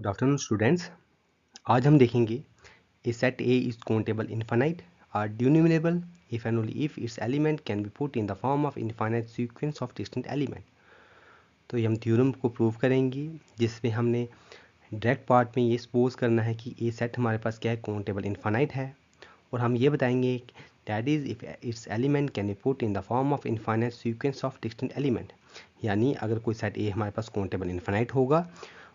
Good afternoon students. आज हम देखेंगे a set A is countable infinite or denumerable if and only if its element can be put in the form of infinite sequence of distinct element. तो ये हम theorem को prove करेंगे जिसमें हमने डायरेक्ट पार्ट में ये सपोज करना है कि ए सेट हमारे पास क्या है, काउंटेबल इनफाइनाइट है, और हम ये बताएंगे that is if its element can be put in the form of infinite sequence of distinct element. यानी अगर कोई सेट ए हमारे पास काउंटेबल इनफाइनाइट होगा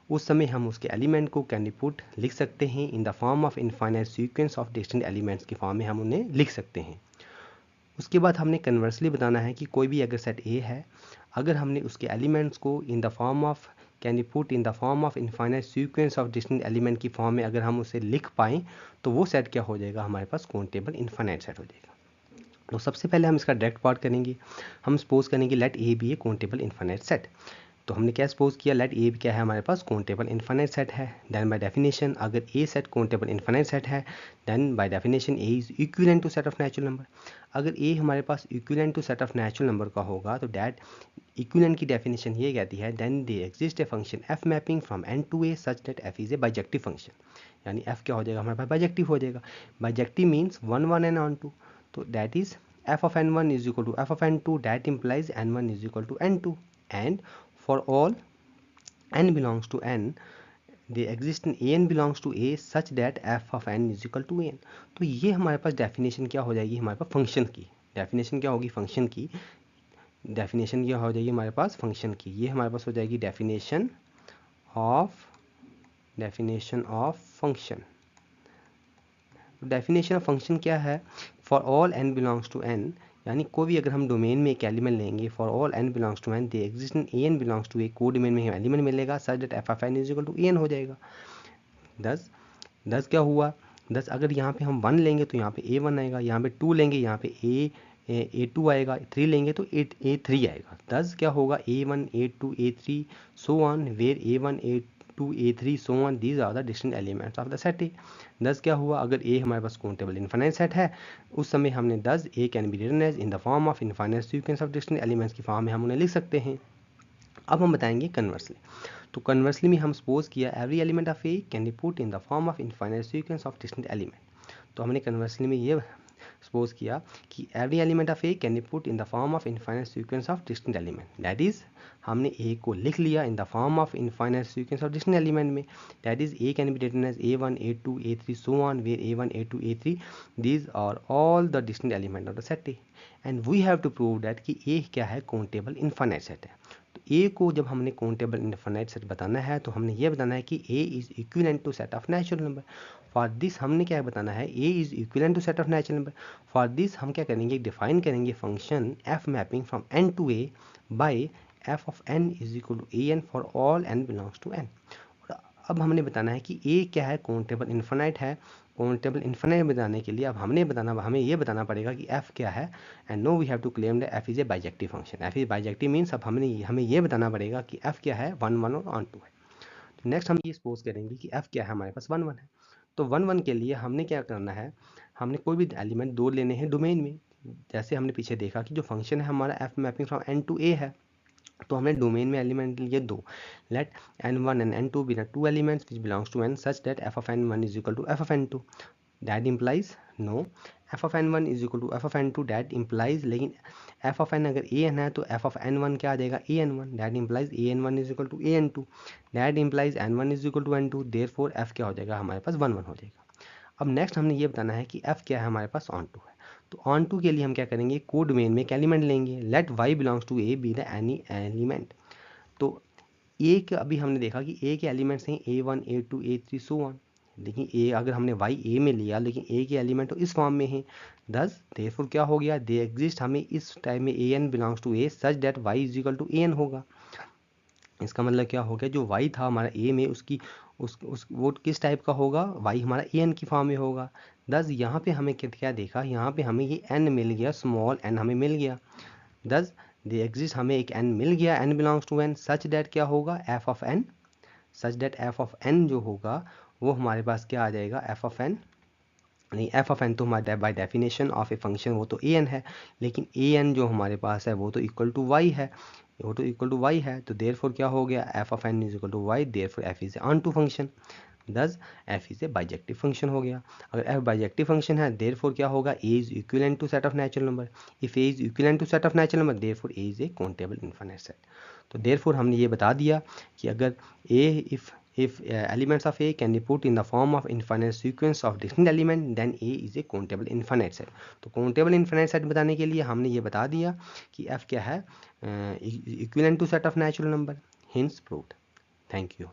उस समय हम उसके एलिमेंट को कैन बी पुट लिख सकते हैं इन the form of infinite sequence of distinct elements की फॉर्म में हम उन्हें लिख सकते हैं। उसके बाद हमने कन्वर्सली बताना है कि कोई भी अगर सेट ए है, अगर हमने उसके एलिमेंट्स को इन the form of can be put in the form of infinite sequence of distinct element की फॉर्म में अगर हम उसे लिख पाएँ तो वो सेट क्या हो जाएगा, हमारे पास काउंटेबल इनफाइनाइट सेट हो जाएगा। तो सबसे पहले हम इसका डायरेक्ट पार्ट करेंगे। हम सपोज करेंगे let A be a countable infinite set. तो हमने क्या सपोज किया, लेट ए क्या है, हमारे पास काउंटेबल इनफाइनाइट सेट है। देन बाय डेफिनेशन अगर a set countable infinite set है then by definition A is equivalent to set of natural number. अगर ए हमारे पास equivalent to set of natural number का होगा तो डैट इक्विवेलेंट की डेफिनेशन ये कहती है then there exist a function f mapping from N to A such that f is a bijective function. यानी एफ क्या हो जाएगा, हमारे पास बाइजेक्टिव हो जाएगा। Bijective means 1 1 and on 2। तो that is f of n1 is equal to f of n2, that implies n1 is equal to n2, and for all n belongs to n they exist in an belongs to a such that f of n is equal to an। तो ये हमारे पास definition क्या हो जाएगी, हमारे पास function की definition क्या होगी, फंक्शन की डेफिनेशन क्या हो जाएगी हमारे पास फंक्शन की, ये हमारे पास हो जाएगी definition of function. Definition of function क्या है, for all n belongs to n, यानी कोई भी अगर हम डोमेन में एक एलिमेंट लेंगे for all n belongs to n there exist in a n belongs to A, को डोमेन में एलिमेंट मिलेगा such that f of n is equal to a n जाएगा। 10 क्या हुआ, 10 अगर यहाँ पे हम 1 लेंगे तो यहाँ पे a1 आएगा, यहाँ पे 2 लेंगे यहाँ पे a2 आएगा, 3 लेंगे तो a3 आएगा। 10 क्या होगा, a1 a2 a3 so on where a1 a2 a3 so on these are the distinct elements of the set A. 10 क्या हुआ, अगर a हमारे पास काउंटेबल इनफाइनाइट सेट है उस समय हमने 10 a can be written as in the form of infinite sequence of distinct elements की फॉर्म में हम उन्हें लिख सकते हैं। अब हम बताएंगे कन्वर्सली। तो कन्वर्सली में हम सपोज किया every element of A can be put in the form of infinite sequence of distinct element. तो हमने कन्वर्सली में ये सपोज किया कि every element of A can be put in the form of infinite sequence of distinct element. That is हमने A को लिख लिया in the form of infinite sequence of distinct element में। That is A can be written as a1 a2 a3 so on where a1 a2 a3 these are all the distinct element of the set A, and we have to prove that कि A क्या है, countable infinite set है। तो ए को जब हमने countable infinite set बताना है तो हमने ये बताना है कि A is equivalent to set of natural number. For this हमने क्या बताना है, A is equivalent to set of natural number. For this हम क्या करेंगे, डिफाइन करेंगे function f mapping from N to A by f of n is equal to a n for all n belongs to N. अब हमने बताना है कि A क्या है, काउंटेबल इनफाइनाइट है। काउंटेबल इनफाइनाइट बताने के लिए अब हमें ये बताना पड़ेगा कि f क्या है, and no we have to claim that f is a bijective function. f is bijective means अब हमें ये बताना पड़ेगा कि f क्या है, 1 1 और ऑन 2 है। तो नेक्स्ट हम ये सपोज करेंगे कि f क्या है, हमारे पास 1 1 है। तो 1 1 के लिए हमने क्या करना है, हमने कोई भी एलिमेंट 2 लेने हैं डोमेन में। जैसे हमने पीछे देखा कि जो फंक्शन है हमारा f mapping from n to a है, तो हमने डोमेन में एलिमेंट लिए 2। Let n1 and n2 be the 2 elements which belongs to n such that f of n1 is equal to f of n2। That implies no, f of n1 is equal to f of n2 that implies, लेकिन f of n अगर an है तो f of n1 क्या आ जाएगा, an1। That implies an1 is equal to an2। That implies n1 is equal to n2, therefore f क्या हो जाएगा, हमारे पास 1 1 हो जाएगा। अब नेक्स्ट हमने ये बताना है कि f क्या है, हमारे पास ऑन 2 है। तो ऑन 2 के लिए हम क्या करेंगे, को डोमेन में एक एलिमेंट लेंगे। Let y belongs to a be the any element. तो ए के अभी हमने देखा कि ए के एलिमेंट्स हैं a1 a2 a3 so on, लेकिन ए अगर हमने y ए में लिया लेकिन ए के एलिमेंट तो इस फॉर्म में हैं। दस देयरफॉर क्या हो गया, दे एग्जिस्ट, हमें इस टाइम में a n belongs to A such that y is equal to a n होगा। इसका मतलब क्या हो गया, जो y था हमारा a में उसकी उस वो किस टाइप का होगा, y हमारा ए एन की फॉर्म में होगा। दस यहाँ पे हमें क्या देखा, यहाँ पे हमें ये n मिल गया, स्मॉल n हमें मिल गया। दस दे एग्जिस्ट, हमें एक n मिल गया, n belongs to n such that क्या होगा, f of n, such that f of n जो होगा वो हमारे पास क्या आ जाएगा, f ऑफ n नहीं, एफ ऑफ एन तो हमारे by definition of a function वो तो ए एन है, लेकिन ए एन जो हमारे पास है वो तो इक्वल टू वाई है, वो तो इक्वल टू वाई है, तो देयरफॉर क्या हो गया, f of n is equal to y, therefore f is onto function, thus f is a bijective function हो गया। अगर एफ बाइजेक्टिव फंक्शन है देयरफॉर क्या होगा, A is equivalent to set of natural number, if A is equivalent to set of natural number therefore A is a countable infinite set. तो therefore हमने ये बता दिया कि अगर ए if elements of A can be put in the form of infinite sequence of distinct element then A is a countable infinite set। तो countable infinite set बताने के लिए हमने ये बता दिया कि F क्या है, equivalent to set of natural number, hence proved। Thank you.